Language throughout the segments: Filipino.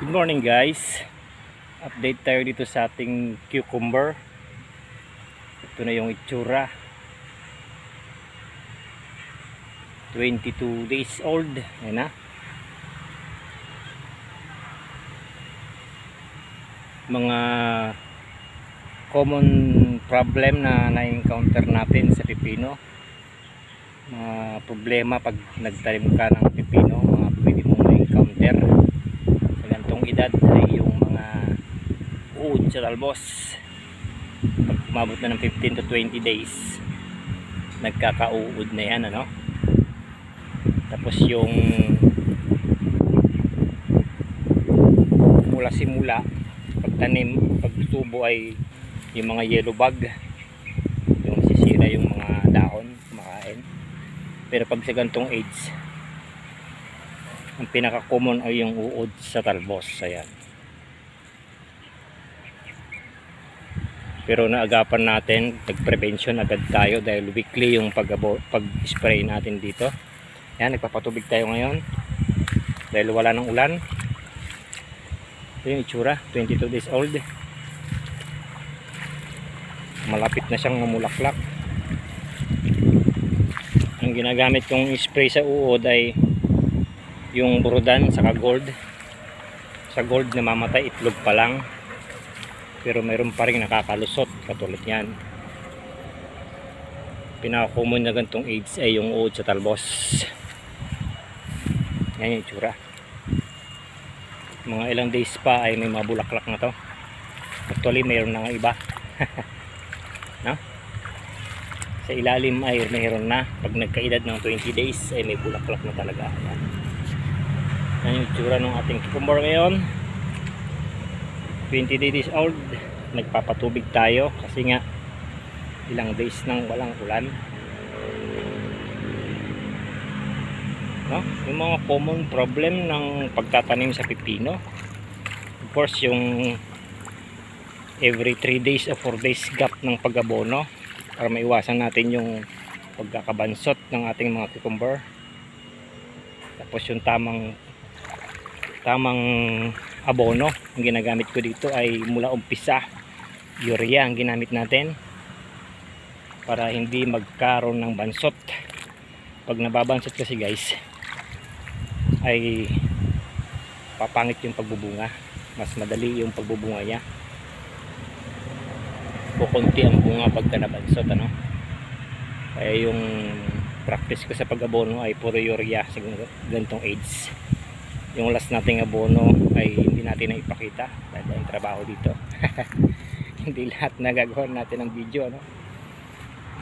Good morning guys. Update tayo dito sa ating cucumber. Ito na yung itsura. 22 days old. Ayan na. Mga common problem na na-encounter natin sa pipino. Mga problema pag nagtanim ka ng pipino, mga pwede mong na-encounter sa ganitong edad ay yung mga uod sa talbos. Pag umabot na ng 15 to 20 days, nagkaka-uod na yan, ano? Tapos yung mula simula pagtanim, pagtubo ay yung mga yellow bug, yung sisira yung mga dahon, kumakain. Pero pag sa ganitong age, ang pinaka-common ay yung uod sa talbos. Ayan. Pero naagapan natin, nag-prevention agad tayo dahil weekly yung pag-spray natin dito. Ayan, nagpapatubig tayo ngayon dahil wala ng ulan. Ito yung itsura, 22 days old. Malapit na siyang mamulaklak. Ang ginagamit kong spray sa uod ay yung Burodan saka gold. Sa gold namamatay itlog pa lang, pero mayroon pa rin nakakalusot katulad yan. Pinaka-common na ganitong AIDS ay yung uod sa talbos. Yan yung itsura. Mga ilang days pa ay may mabulaklak na to. Actually mayroon na nga iba. No? Sa ilalim ay mayroon na. Pag nagkaedad ng 20 days ay may bulaklak na talaga. Yan. Yan yung itsura ng ating cucumber ngayon. 20 days old. Nagpapatubig tayo kasi nga ilang days nang walang ulan. No? Yung mga common problem ng pagtatanim sa pipino, of course yung every 3 days o 4 days gap ng pag-abono para maiwasan natin yung pagkakabansot ng ating mga cucumber. Tapos yung tamang abono ang ginagamit ko dito ay mula umpisa urea ang ginamit natin para hindi magkaroon ng bansot. Pag nababansot kasi guys ay papangit yung pagbubunga, mas madali yung pagbubunga niya, kukunti ang bunga pagka nabansot, ano? Kaya yung practice ko sa pag-abono ay puro urea sa ganitong age. Yung last nating abono ay hindi natin na ipakita dahil ang trabaho dito. Hindi lahat nagagawa natin ng video, ano?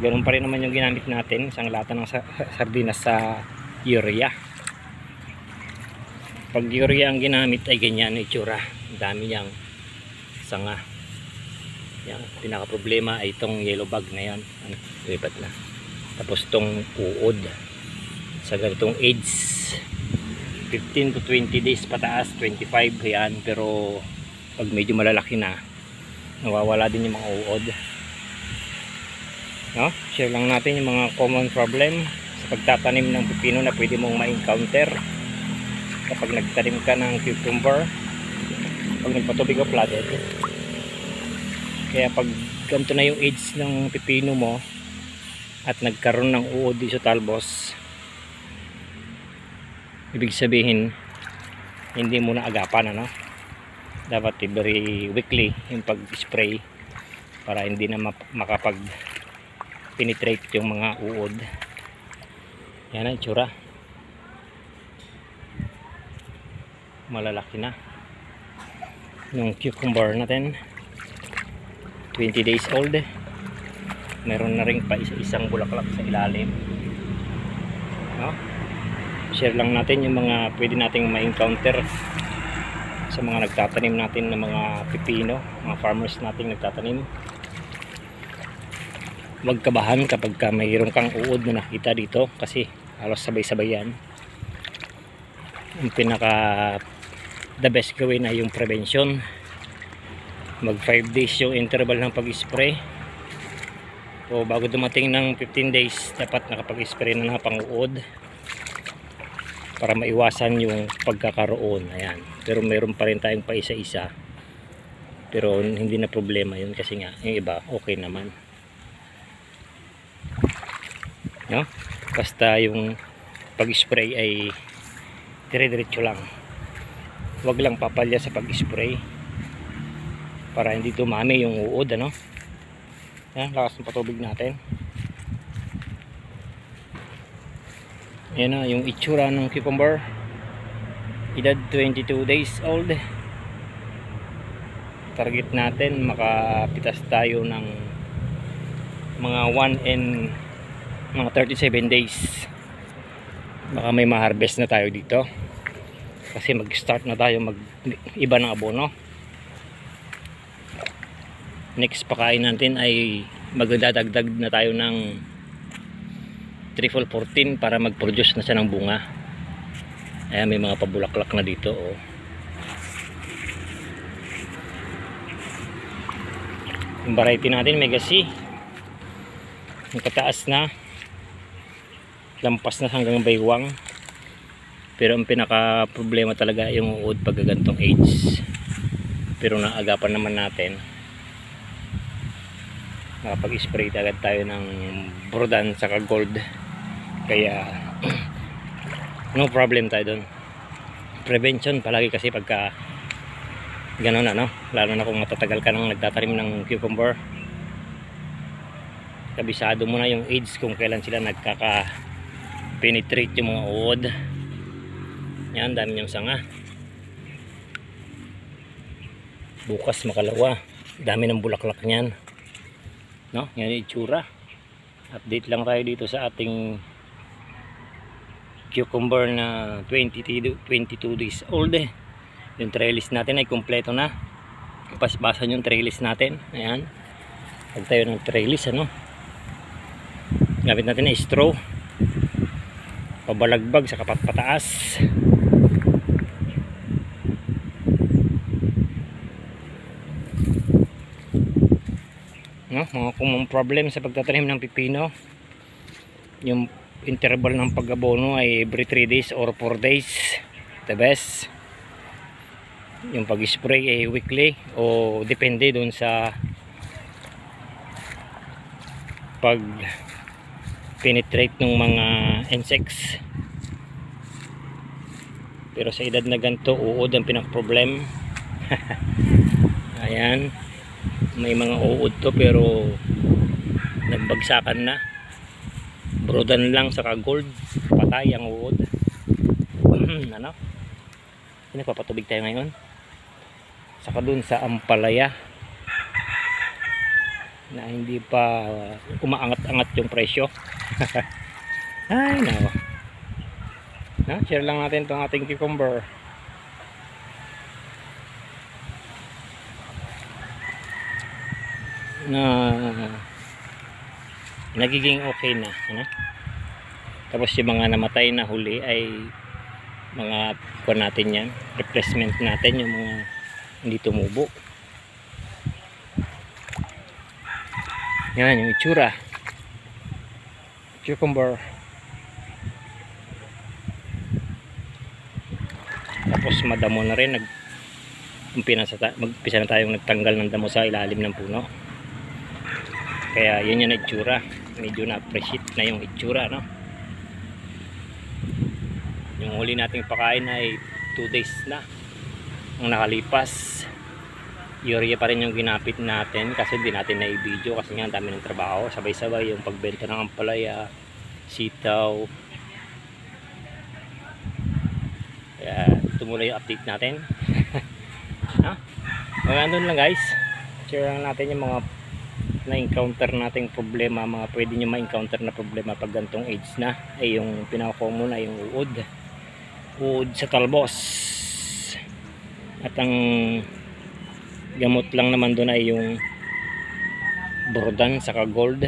Ganun pa rin naman yung ginamit natin, isang lata ng sardinas sa urea. Pag urea ang ginamit ay ganyan ang itsura. Ang dami niyang sanga. Yan, pinaka problema ay itong yellow bug na yan. Lipat na. Tapos itong uod sa ganitong age 15 to 20 days pataas, 25 yan. Pero pag medyo malalaki na, nawawala din yung mga uod, no? Share lang natin yung mga common problem sa pagtatanim ng pipino na pwede mong ma-encounter kapag nagtanim ka ng cucumber, pag nagpatubig o flooded. Kaya pag ganito na yung age ng pipino mo at nagkaroon ng uod sa talbos, ibig sabihin hindi mo na agapan, ano? Dapat every weekly yung pag-spray para hindi na makapag-penetrate yung mga uod. Yan ang itsura. Malalaki na yung cucumber natin, 20 days old. Meron na rin pa isang bulaklak sa ilalim, no? Share lang natin yung mga pwede nating ma-encounter sa mga nagtatanim natin ng mga pipino, mga farmers nating nagtatanim. Huwag kabahan kapag mayroon kang uod na nakita dito kasi halos sabay-sabay yan. Ang pinaka the best gawin ay yung prevention. Mag 5 days yung interval ng pag-spray. So bago dumating ng 15 days dapat nakapag-spray na pang uod. para maiwasan yung pagkakaroon. Ayan. Pero meron pa rin tayong pa isa-isa, pero hindi na problema yun kasi nga yung iba okay naman, no? Basta yung pag-spray ay dire-diretso lang, wag lang papalya sa pag-spray para hindi dumami yung uod, ano? Yan, lakas ng patubig natin. Yan na yung itsura ng cucumber, edad 22 days old. Target natin makapitas tayo ng mga 1 and mga 37 days. Baka may ma-harvest na tayo dito kasi mag-start na tayo mag-iba ng abono. Next pakain natin ay magdadagdag na tayo ng triple 14 para mag-produce na siya ng bunga. Ayan, may mga pabulaklak na dito, oh. Yung variety natin Mega C, yung kataas na, lampas na hanggang baywang. Pero ang pinaka problema talaga yung uod pag gantong age. Pero naagapan naman natin, nakapag-spray agad tayo ng Brodan saka Gold, kaya no problem tayo doon. Prevention palagi kasi pagka ganun, ano, lalo na kung matatagal ka nang nagtatanim ng cucumber, kabisado mo na yung age kung kailan sila nagkaka-penetrate yung mga uod. Yan, dami niyang sanga. Bukas makalawa, dami ng bulaklak niyan, no? Yan yung itsura. Update lang tayo dito sa ating cucumber na 22 days old. Yung trellis natin ay kumpleto na. Pasbasan yung trellis natin. Ayan. Pag tayo ng trellis, ano, gamit natin na straw, pabalagbag sa kapatpataas. No, mga common problem sa pagtatanim ng pipino, yung interval ng pag-abono ay every 3 days or 4 days, the best. Yung pag-spray ay weekly o depende dun sa pag penetrate ng mga insects. Pero sa edad na ganito, uod ang pinaka-problem. Ayan, may mga uod to pero nagbagsakan na. Brodan lang saka Gold, patay ang uod. Ano? Pinagpapatubig tayo ngayon. Saka dun sa ampalaya na hindi pa umaangat-angat yung presyo. Ay nako, na, share lang natin itong ating cucumber na nagiging okay na, ano? Tapos yung mga namatay na huli ay mga kuha natin yan, replacement natin yung mga hindi tumubo. Yan yung itsura cucumber. Tapos madamo na rin, magpisa na tayong nagtanggal ng damo sa ilalim ng puno, kaya yun yung itsura. Medyo na-appreciate na yung itsura, no? Yung huli nating pakain ay 2 days na ang nakalipas. Urea pa rin yung ginapit natin kasi hindi natin na-video kasi nga ang dami ng trabaho, sabay-sabay yung pagbenta ng ampalaya, sitaw. Kaya tumula yung update natin. No? Magandun lang guys, share lang natin yung mga na-encounter nating problema, mga pwede nyo ma-encounter na problema pag gantong age na. Ay yung pinaka-common na yung uod sa talbos. At ang gamot lang naman doon ay yung Brodan saka Gold.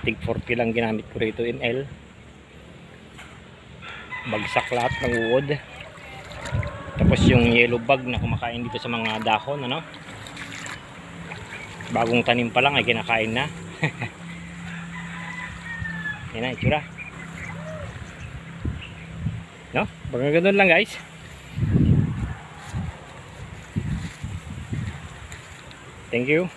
Tig 40 lang ginamit ko rito, ml. Bagsak lahat ng uod. Tapos yung yellow bug na kumakain dito sa mga dahon, ano? Bagong tanim pa lang ay kinakain na. Yan na itsura. no? Baka ganun lang guys. Thank you.